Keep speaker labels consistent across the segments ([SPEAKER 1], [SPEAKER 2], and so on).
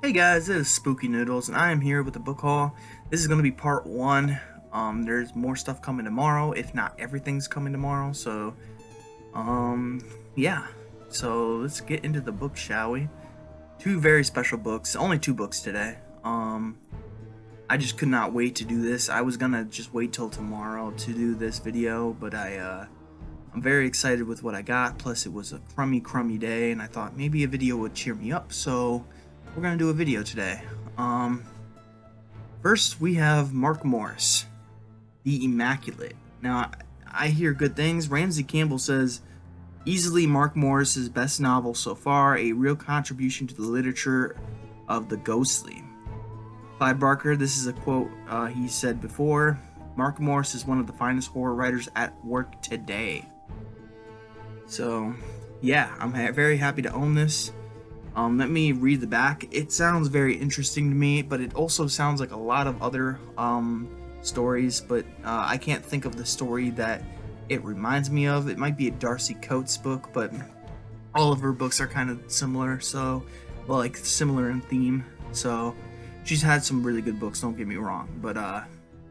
[SPEAKER 1] Hey guys, it is Spooky Noodles, and I am here with the book haul. This is going to be part one. There's more stuff coming tomorrow, if not everything's coming tomorrow. So, yeah. So let's get into the book, shall we? Two very special books. Only two books today. I just could not wait to do this. I was gonna just wait till tomorrow to do this video, but I'm very excited with what I got. Plus, it was a crummy day, and I thought maybe a video would cheer me up. So we're gonna do a video today. First we have Mark Morris, The Immaculate. Now, I hear good things. Ramsey Campbell says, easily Mark Morris's best novel so far, a real contribution to the literature of the ghostly. Clive Barker, this is a quote he said before, Mark Morris is one of the finest horror writers at work today. So, yeah, I'm very happy to own this. Let me read the back. It sounds very interesting to me, but it also sounds like a lot of other stories, but I can't think of the story that it reminds me of. It might be a Darcy Coates book, but all of her books are kind of similar, so, well, like, similar in theme, so she's had some really good books, don't get me wrong, but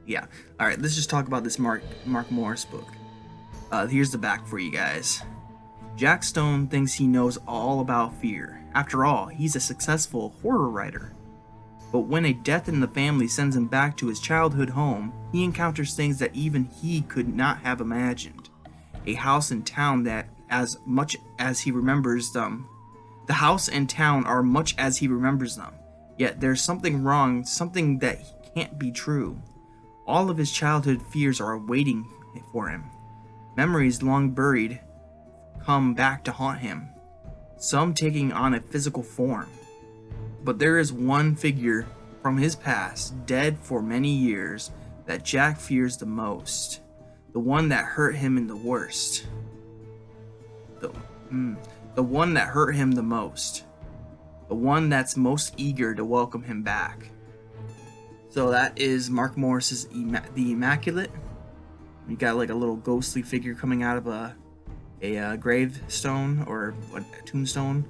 [SPEAKER 1] yeah. Alright, let's just talk about this Mark Morris book. Here's the back for you guys. Jack Stone thinks he knows all about fear. After all, he's a successful horror writer. But when a death in the family sends him back to his childhood home, he encounters things that even he could not have imagined. A house and town that, as much as he remembers them, the house and town are much as he remembers them. Yet there's something wrong, something that can't be true. All of his childhood fears are waiting for him. Memories long buried come back to haunt him, some taking on a physical form. But there is one figure from his past, dead for many years, that Jack fears the most. The one that hurt him in the worst. The one that hurt him the most. The one that's most eager to welcome him back. So that is Mark Morris's The Immaculate. You got like a little ghostly figure coming out of a gravestone or a tombstone.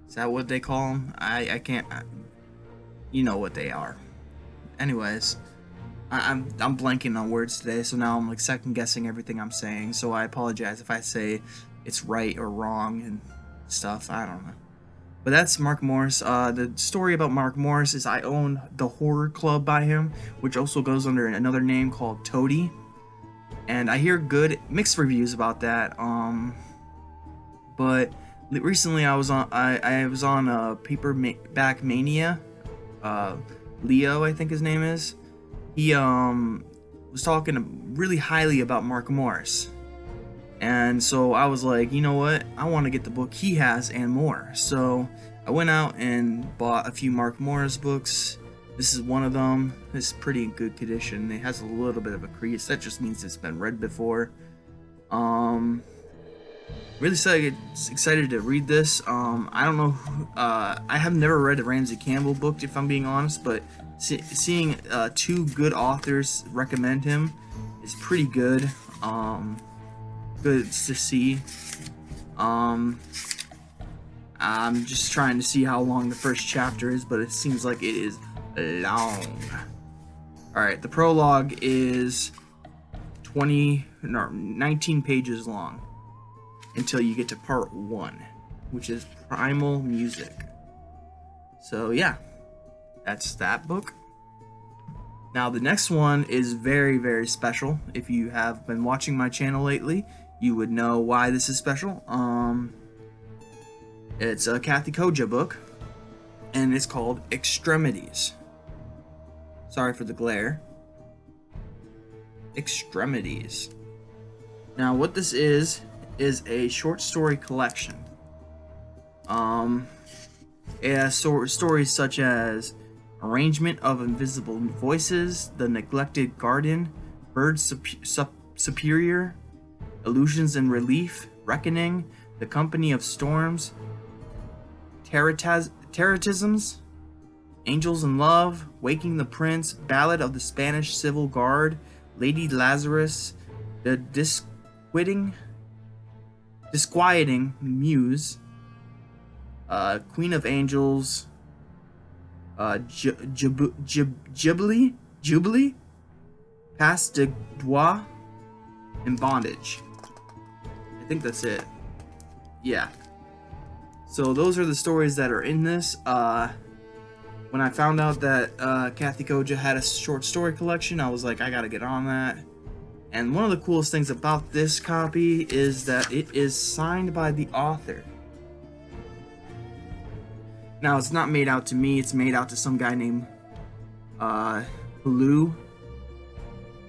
[SPEAKER 1] Is that what they call them? I can't. You know what they are. Anyways, I'm blanking on words today, so now I'm like second guessing everything I'm saying. So I apologize if I say it's right or wrong and stuff. I don't know. But that's Mark Morris. The story about Mark Morris is I own The Horror Club by him, which also goes under another name called Toady. And I hear good mixed reviews about that. But recently I was on Paperback Mania. Leo, I think his name is. He was talking really highly about Mark Morris. And so I was like, you know what? I want to get the book he has and more. So I went out and bought a few Mark Morris books. This is one of them. It's pretty in good condition. It has a little bit of a crease. That just means it's been read before. Really excited to read this. I don't know. I have never read a Ramsey Campbell book, if I'm being honest, but seeing two good authors recommend him is pretty good. Good to see. I'm just trying to see how long the first chapter is, but it seems like it is long. Alright, the prologue is 19 pages long until you get to part 1, which is Primal Music. So yeah, that's that book. Now the next one is very special. If you have been watching my channel lately, you would know why this is special. It's a Kathy Koja book, and it's called Extremities. Sorry for the glare. Extremities. Now what this is a short story collection. Stories such as Arrangement of Invisible Voices, The Neglected Garden, Birds Superior, Illusions in Relief, Reckoning, The Company of Storms, Terrorisms, Angels in Love, Waking the Prince, Ballad of the Spanish Civil Guard, Lady Lazarus, The Disquieting, Disquieting Muse, Queen of Angels, Jubilee, Passe de Doigt, and Bondage. I think that's it. Yeah. So those are the stories that are in this. When I found out that Kathy Koja had a short story collection, I was like, I gotta get on that. And one of the coolest things about this copy is that it is signed by the author. Now, it's not made out to me, it's made out to some guy named Blue.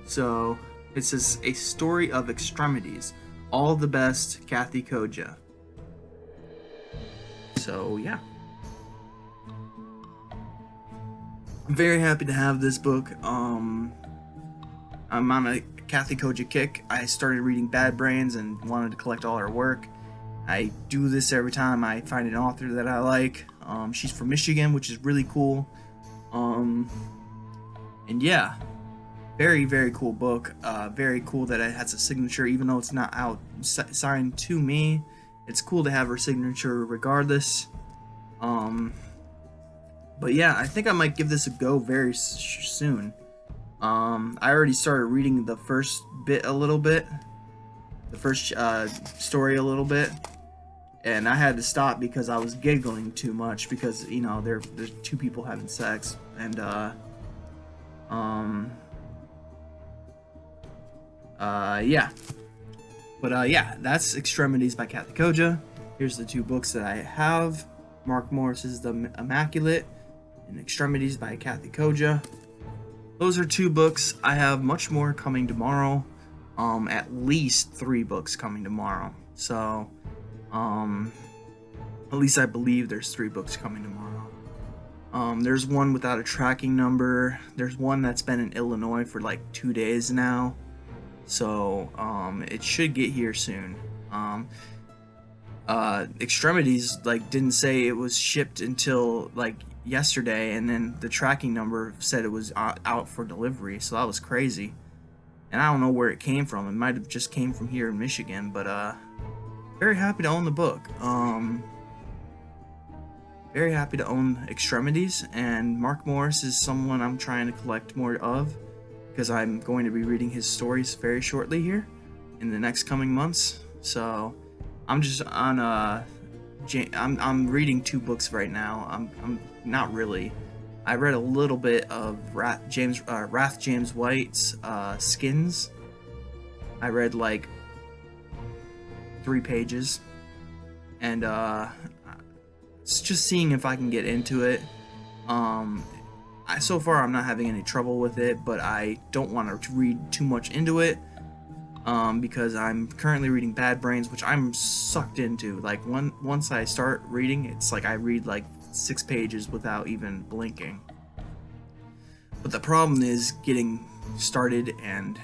[SPEAKER 1] So, it says, A Story of Extremities. All the best, Kathy Koja. So, yeah. I'm very happy to have this book. I'm on a Kathy Koja kick. I started reading Bad Brains and wanted to collect all her work. I do this every time I find an author that I like. She's from Michigan, which is really cool. And yeah, very, very cool book. Very cool that it has a signature, even though it's not out signed to me. It's cool to have her signature regardless. But yeah, I think I might give this a go very soon. I already started reading the first bit a little bit, the first story a little bit, and I had to stop because I was giggling too much because, you know, there's two people having sex, and yeah. But yeah, that's Extremities by Kathy Koja. Here's the two books that I have. Mark Morris's The Immaculate and Extremities by Kathy Koja. Those are two books. I have much more coming tomorrow. At least 3 books coming tomorrow. So, at least I believe there's 3 books coming tomorrow. There's one without a tracking number. There's one that's been in Illinois for like 2 days now. So, it should get here soon. Extremities like didn't say it was shipped until like yesterday, and then the tracking number said it was out for delivery, so that was crazy. And I don't know where it came from. It might have just came from here in Michigan, but very happy to own the book. Very happy to own Extremities, and Mark Morris is someone I'm trying to collect more of because I'm going to be reading his stories very shortly here in the next coming months. So I'm just on I'm reading 2 books right now. I'm not really. I read a little bit of Wrath James White's Skins. I read like 3 pages, and it's just seeing if I can get into it. So far I'm not having any trouble with it, but I don't want to read too much into it. Because I'm currently reading Bad Brains, which I'm sucked into. Like once I start reading, it's like I read like 6 pages without even blinking. But the problem is getting started, and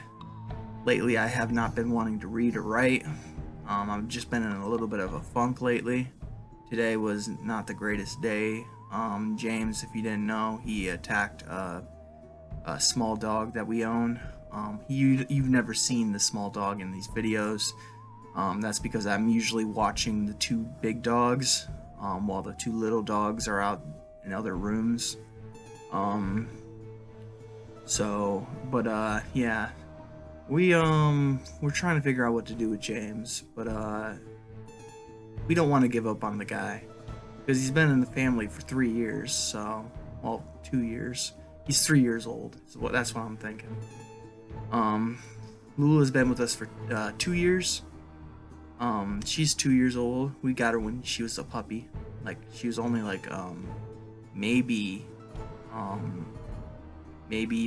[SPEAKER 1] lately I have not been wanting to read or write. I've just been in a little bit of a funk lately. Today was not the greatest day. James, if you didn't know, he attacked a small dog that we own. You've never seen the small dog in these videos. That's because I'm usually watching the 2 big dogs, while the 2 little dogs are out in other rooms. Yeah, we're trying to figure out what to do with James, but we don't want to give up on the guy because he's been in the family for 3 years. So, well, 2 years. He's 3 years old. So that's what I'm thinking. Lula's been with us for 2 years. She's 2 years old. We got her when she was a puppy. Like she was only like maybe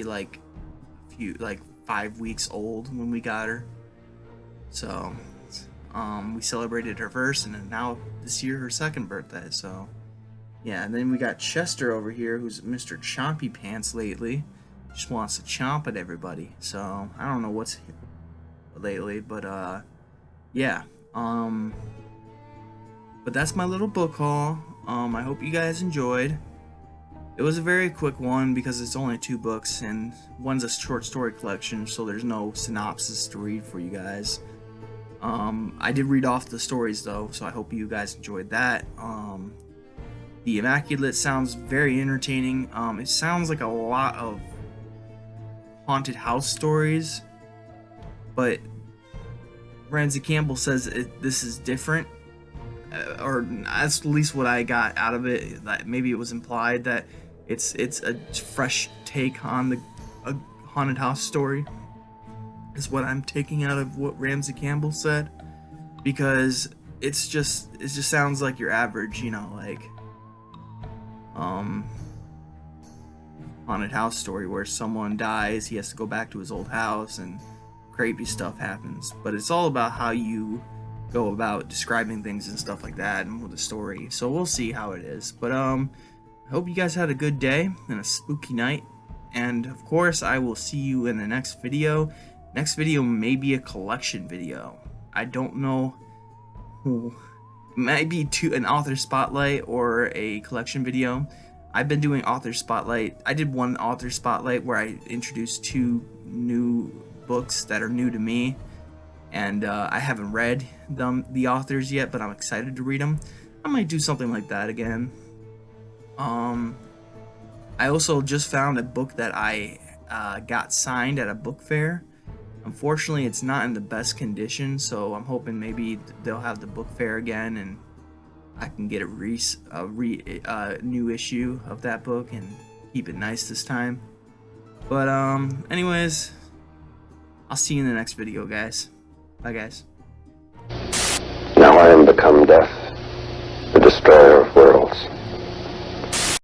[SPEAKER 1] like a few, like 5 weeks old when we got her. So we celebrated her first, and then now this year her second birthday. So yeah, and then we got Chester over here, who's Mr. Chompy Pants lately. Just wants to chomp at everybody. So I don't know what's lately, but yeah. But that's my little book haul. I hope you guys enjoyed. It was a very quick one because it's only 2 books, and one's a short story collection, so there's no synopsis to read for you guys. I did read off the stories though, so I hope you guys enjoyed that. The Immaculate sounds very entertaining. It sounds like a lot of haunted house stories, but Ramsey Campbell says this is different, or that's at least what I got out of it. That maybe it was implied that it's a fresh take on a haunted house story, is what I'm taking out of what Ramsey Campbell said, because it just sounds like your average, like haunted house story where someone dies, he has to go back to his old house and creepy stuff happens. But it's all about how you go about describing things and stuff like that, and with the story. So we'll see how it is. But I hope you guys had a good day and a spooky night. And of course, I will see you in the next video. Next video may be a collection video. I don't know who. It might be an author spotlight or a collection video. I've been doing author spotlight. I did one author spotlight where I introduced 2 new books that are new to me, and I haven't read the authors yet, but I'm excited to read them. I might do something like that again. I also just found a book that I got signed at a book fair. Unfortunately, it's not in the best condition, so I'm hoping maybe they'll have the book fair again and I can get a new issue of that book and keep it nice this time. But anyways, I'll see you in the next video, guys. Bye, guys.
[SPEAKER 2] Now I am become death.